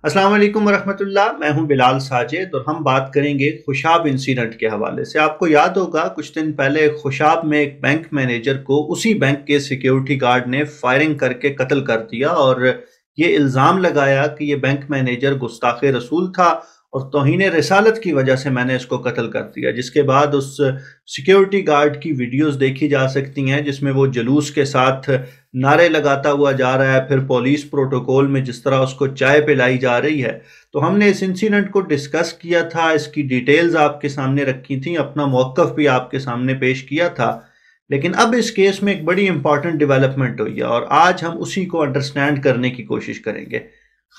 السلام علیکم ورحمۃ اللہ، میں ہوں بلال ساجد اور ہم بات کریں گے خوشاب انسیڈنٹ کے حوالے سے۔ آپ کو یاد ہوگا کچھ دن پہلے خوشاب میں ایک بینک مینیجر کو اسی بینک کے سیکیورٹی گارڈ نے فائرنگ کر کے قتل کر دیا اور یہ الزام لگایا کہ یہ بینک مینیجر گستاخ رسول تھا اور توہین رسالت کی وجہ سے میں نے اس کو قتل کر دیا، جس کے بعد اس سیکیورٹی گارڈ کی ویڈیوز دیکھی جا سکتی ہیں جس میں وہ جلوس کے ساتھ نعرے لگاتا ہوا جا رہا ہے، پھر پولیس پروٹوکول میں جس طرح اس کو چائے پلائی جا رہی ہے۔ تو ہم نے اس انسیڈنٹ کو ڈسکس کیا تھا، اس کی ڈیٹیلز آپ کے سامنے رکھی تھیں، اپنا موقف بھی آپ کے سامنے پیش کیا تھا، لیکن اب اس کیس میں ایک بڑی امپورٹنٹ ڈیولپمنٹ ہوئی ہے اور آج ہم اسی کو انڈرسٹینڈ کرنے کی کوشش کریں گے۔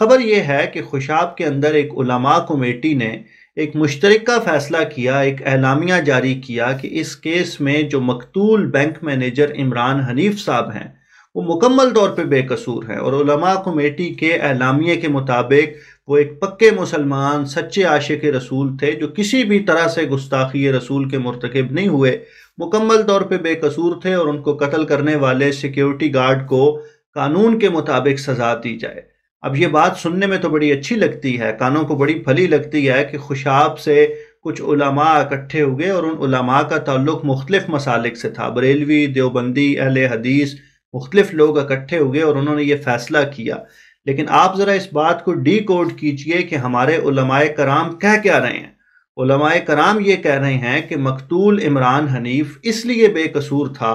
خبر یہ ہے کہ خوشاب کے اندر ایک علماء کمیٹی نے ایک مشترکہ فیصلہ کیا، ایک اعلامیہ جاری کیا کہ اس کیس میں جو مقتول بینک مینیجر عمران حنیف صاحب ہیں وہ مکمل طور پہ بے قصور ہیں، اور علماء کمیٹی کے اعلامیے کے مطابق وہ ایک پکے مسلمان سچے عاشق رسول تھے جو کسی بھی طرح سے گستاخی رسول کے مرتکب نہیں ہوئے، مکمل طور پہ بے قصور تھے، اور ان کو قتل کرنے والے سیکیورٹی گارڈ کو قانون کے مطابق سزا دی جائے۔ اب یہ بات سننے میں تو بڑی اچھی لگتی ہے، کانوں کو بڑی پھلی لگتی ہے کہ خوشاب سے کچھ علماء اکٹھے ہوئے اور ان علماء کا تعلق مختلف مسالک سے تھا، بریلوی، دیوبندی، اہل حدیث، مختلف لوگ اکٹھے ہوئے اور انہوں نے یہ فیصلہ کیا۔ لیکن آپ ذرا اس بات کو ڈی کوڈ کیجئے کہ ہمارے علماء کرام کہہ کیا رہے ہیں۔ علماء کرام یہ کہہ رہے ہیں کہ مقتول عمران حنیف اس لیے بے قصور تھا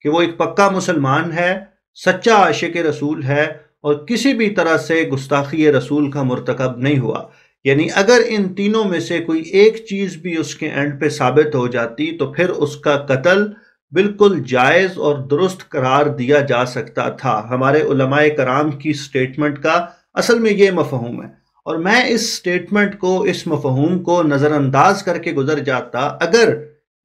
کہ وہ ایک پکا مسلمان ہے، سچا عاشق رسول ہے اور کسی بھی طرح سے گستاخی رسول کا مرتکب نہیں ہوا۔ یعنی اگر ان تینوں میں سے کوئی ایک چیز بھی اس کے اینڈ پہ ثابت ہو جاتی تو پھر اس کا قتل بالکل جائز اور درست قرار دیا جا سکتا تھا۔ ہمارے علماء کرام کی سٹیٹمنٹ کا اصل میں یہ مفہوم ہے، اور میں اس سٹیٹمنٹ کو، اس مفہوم کو نظر انداز کر کے گزر جاتا اگر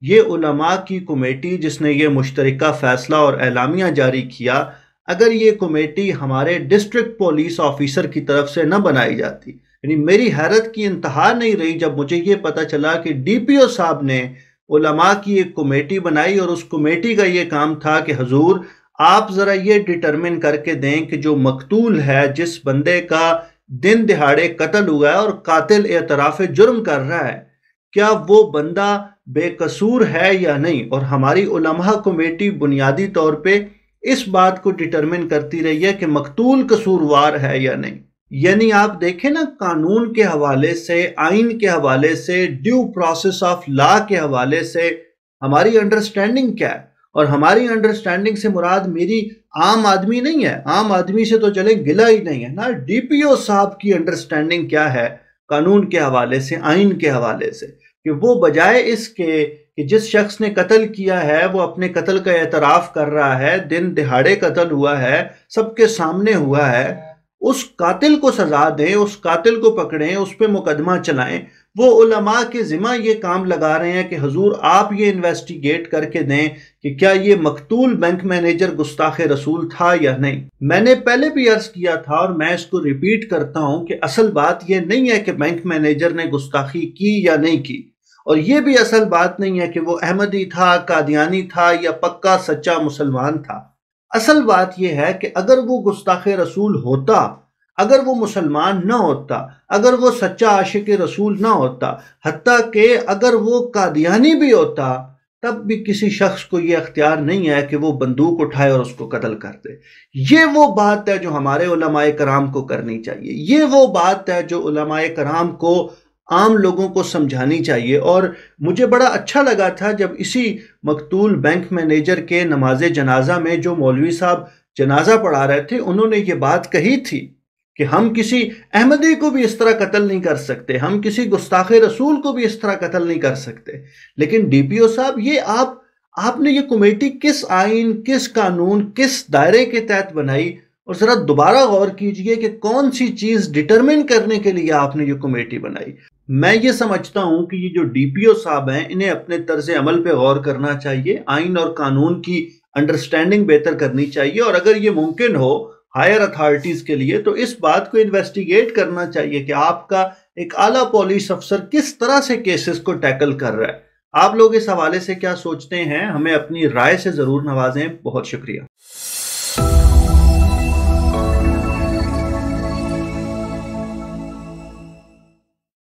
یہ علماء کی کمیٹی جس نے یہ مشترکہ فیصلہ اور اعلامیہ جاری کیا، اگر یہ کمیٹی ہمارے ڈسٹرکٹ پولیس آفیسر کی طرف سے نہ بنائی جاتی۔ یعنی میری حیرت کی انتہا نہیں رہی جب مجھے یہ پتا چلا کہ ڈی پی او صاحب نے علماء کی ایک کمیٹی بنائی اور اس کمیٹی کا یہ کام تھا کہ حضور آپ ذرا یہ ڈیٹرمن کر کے دیں کہ جو مقتول ہے، جس بندے کا دن دہاڑے قتل ہوا ہے اور قاتل اعتراف جرم کر رہا ہے، کیا وہ بندہ بے قصور ہے یا نہیں؟ اور ہماری علماء کمیٹی بنیادی طور پہ اس بات کو ڈیٹرمن کرتی رہی ہے کہ مقتول قصوروار ہے یا نہیں۔ یعنی آپ دیکھیں نا، قانون کے حوالے سے، آئین کے حوالے سے، ڈیو پروسیس آف لا کے حوالے سے ہماری انڈرسٹینڈنگ کیا ہے؟ اور ہماری انڈرسٹینڈنگ سے مراد میری عام آدمی نہیں ہے، عام آدمی سے تو چلے گلہ ہی نہیں ہے نا، ڈی پی او صاحب کی انڈرسٹینڈنگ کیا ہے قانون کے حوالے سے، آئین کے حوالے سے، کہ وہ بجائے اس کے کہ جس شخص نے قتل کیا ہے وہ اپنے قتل کا اعتراف کر رہا ہے، دن دہاڑے قتل ہوا ہے، سب کے سامنے ہوا ہے، اس قاتل کو سزا دیں، اس قاتل کو پکڑیں، اس پہ مقدمہ چلائیں۔ وہ علماء کے ذمہ یہ کام لگا رہے ہیں کہ حضور آپ یہ انویسٹیگیٹ کر کے دیں کہ کیا یہ مقتول بینک مینیجر گستاخ رسول تھا یا نہیں۔ میں نے پہلے بھی عرض کیا تھا اور میں اس کو ریپیٹ کرتا ہوں کہ اصل بات یہ نہیں ہے کہ بینک مینیجر نے گستاخی کی یا نہیں کی، اور یہ بھی اصل بات نہیں ہے کہ وہ احمدی تھا، قادیانی تھا یا پکا سچا مسلمان تھا۔ اصل بات یہ ہے کہ اگر وہ گستاخ رسول ہوتا، اگر وہ مسلمان نہ ہوتا، اگر وہ سچا عاشق رسول نہ ہوتا، حتیٰ کہ اگر وہ قادیانی بھی ہوتا، تب بھی کسی شخص کو یہ اختیار نہیں ہے کہ وہ بندوق اٹھائے اور اس کو قتل کر دے۔ یہ وہ بات ہے جو ہمارے علماء کرام کو کرنی چاہیے، یہ وہ بات ہے جو علماء کرام کو عام لوگوں کو سمجھانی چاہیے۔ اور مجھے بڑا اچھا لگا تھا جب اسی مقتول بینک مینیجر کے نماز جنازہ میں جو مولوی صاحب جنازہ پڑھا رہے تھے انہوں نے یہ بات کہی تھی کہ ہم کسی احمدی کو بھی اس طرح قتل نہیں کر سکتے، ہم کسی گستاخ رسول کو بھی اس طرح قتل نہیں کر سکتے۔ لیکن ڈی پی او صاحب، یہ آپ نے یہ کمیٹی کس آئین، کس قانون، کس دائرے کے تحت بنائی؟ اور ذرا دوبارہ غور کیجئے کہ کون سی چیز ڈیٹرمن کرنے کے لیے آپ نے یہ کمیٹی بنائی۔ میں یہ سمجھتا ہوں کہ یہ جو ڈی پی او صاحب ہیں انہیں اپنے طرز عمل پہ غور کرنا چاہیے، آئین اور قانون کی انڈرسٹینڈنگ بہتر کرنی چاہیے، اور اگر یہ ممکن ہو ہائر اتھارٹیز کے لیے تو اس بات کو انویسٹیگیٹ کرنا چاہیے کہ آپ کا ایک اعلیٰ پولیس افسر کس طرح سے کیسز کو ٹیکل کر رہا ہے۔ آپ لوگ اس حوالے سے کیا سوچتے ہیں؟ ہمیں اپنی رائے سے ضرور نوازیں۔ بہت شکریہ۔